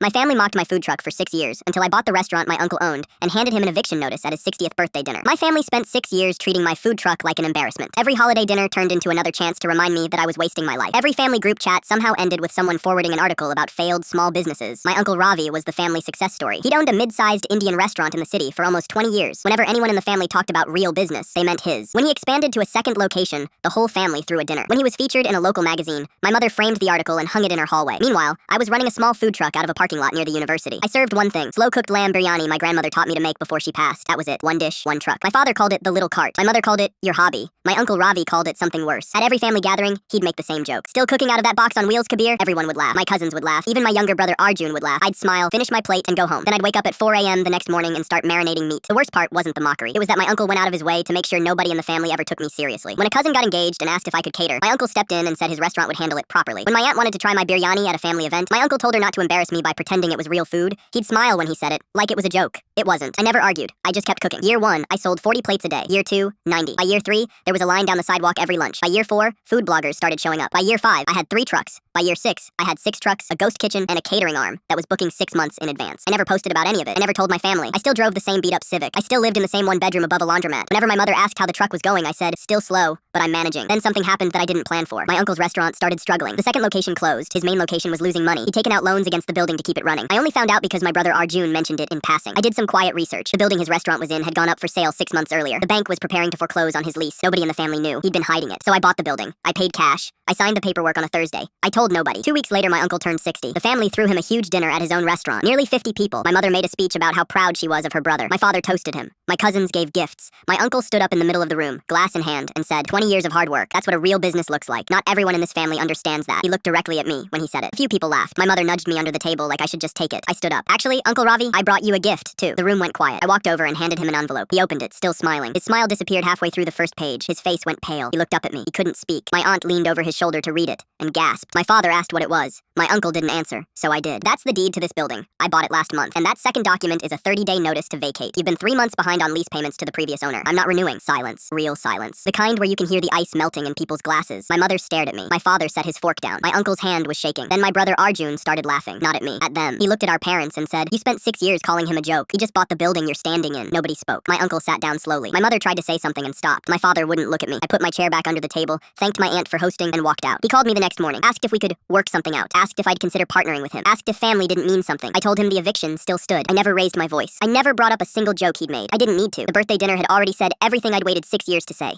My family mocked my food truck for 6 years until I bought the restaurant my uncle owned and handed him an eviction notice at his 60th birthday dinner. My family spent 6 years treating my food truck like an embarrassment. Every holiday dinner turned into another chance to remind me that I was wasting my life. Every family group chat somehow ended with someone forwarding an article about failed small businesses. My uncle Ravi was the family success story. He'd owned a mid-sized Indian restaurant in the city for almost 20 years. Whenever anyone in the family talked about real business, they meant his. When he expanded to a second location, the whole family threw a dinner. When he was featured in a local magazine, my mother framed the article and hung it in her hallway. Meanwhile, I was running a small food truck out of a parking lot near the university. I served one thing, slow-cooked lamb biryani my grandmother taught me to make before she passed. That was it. One dish, one truck. My father called it the little cart. My mother called it your hobby. My uncle Ravi called it something worse. At every family gathering, he'd make the same joke. Still cooking out of that box on wheels, Kabir? Everyone would laugh. My cousins would laugh. Even my younger brother Arjun would laugh. I'd smile, finish my plate, and go home. Then I'd wake up at 4 a.m. the next morning and start marinating meat. The worst part wasn't the mockery. It was that my uncle went out of his way to make sure nobody in the family ever took me seriously. When a cousin got engaged and asked if I could cater, my uncle stepped in and said his restaurant would handle it properly. When my aunt wanted to try my biryani at a family event, my uncle told her not to embarrass me by pretending it was real food. He'd smile when he said it, like it was a joke. It wasn't. I never argued. I just kept cooking. Year 1, I sold 40 plates a day. Year 2, 90. By year 3, there was a line down the sidewalk every lunch. By year 4, food bloggers started showing up. By year 5, I had 3 trucks. By year 6, I had 6 trucks, a ghost kitchen, and a catering arm that was booking 6 months in advance. I never posted about any of it. I never told my family. I still drove the same beat-up Civic. I still lived in the same one-bedroom above a laundromat. Whenever my mother asked how the truck was going, I said, still slow, but I'm managing. Then something happened that I didn't plan for. My uncle's restaurant started struggling. The second location closed. His main location was losing money. He'd taken out loans against the building to keep it running. I only found out because my brother Arjun mentioned it in passing. I did some quiet research. The building his restaurant was in had gone up for sale 6 months earlier. The bank was preparing to foreclose on his lease. Nobody in the family knew. He'd been hiding it. So I bought the building. I paid cash. I signed the paperwork on a Thursday. I told nobody. 2 weeks later, my uncle turned 60. The family threw him a huge dinner at his own restaurant. Nearly 50 people. My mother made a speech about how proud she was of her brother. My father toasted him. My cousins gave gifts. My uncle stood up in the middle of the room, glass in hand, and said, 20 years of hard work. That's what a real business looks like. Not everyone in this family understands that. He looked directly at me when he said it. A few people laughed. My mother nudged me under the table like I should just take it. I stood up. Actually, Uncle Ravi, I brought you a gift, too. The room went quiet. I walked over and handed him an envelope. He opened it, still smiling. His smile disappeared halfway through the first page. His face went pale. He looked up at me. He couldn't speak. My aunt leaned over his shoulder to read it and gasped. My father asked what it was. My uncle didn't answer, so I did. That's the deed to this building. I bought it last month, and that second document is a 30-day notice to vacate. You've been 3 months behind on lease payments to the previous owner. I'm not renewing. Silence. Real silence. The kind where you can hear the ice melting in people's glasses. My mother stared at me. My father set his fork down. My uncle's hand was shaking. Then my brother Arjun started laughing. Not at me. At them. He looked at our parents and said, you spent 6 years calling him a joke. He just bought the building you're standing in. Nobody spoke. My uncle sat down slowly. My mother tried to say something and stopped. My father wouldn't look at me. I put my chair back under the table, thanked my aunt for hosting, and walked out. He called me the next morning, asked if we could work something out, asked if I'd consider partnering with him, asked if family didn't mean something. I told him the eviction still stood. I never raised my voice. I never brought up a single joke he'd made. I didn't need to. The birthday dinner had already said everything I'd waited 6 years to say.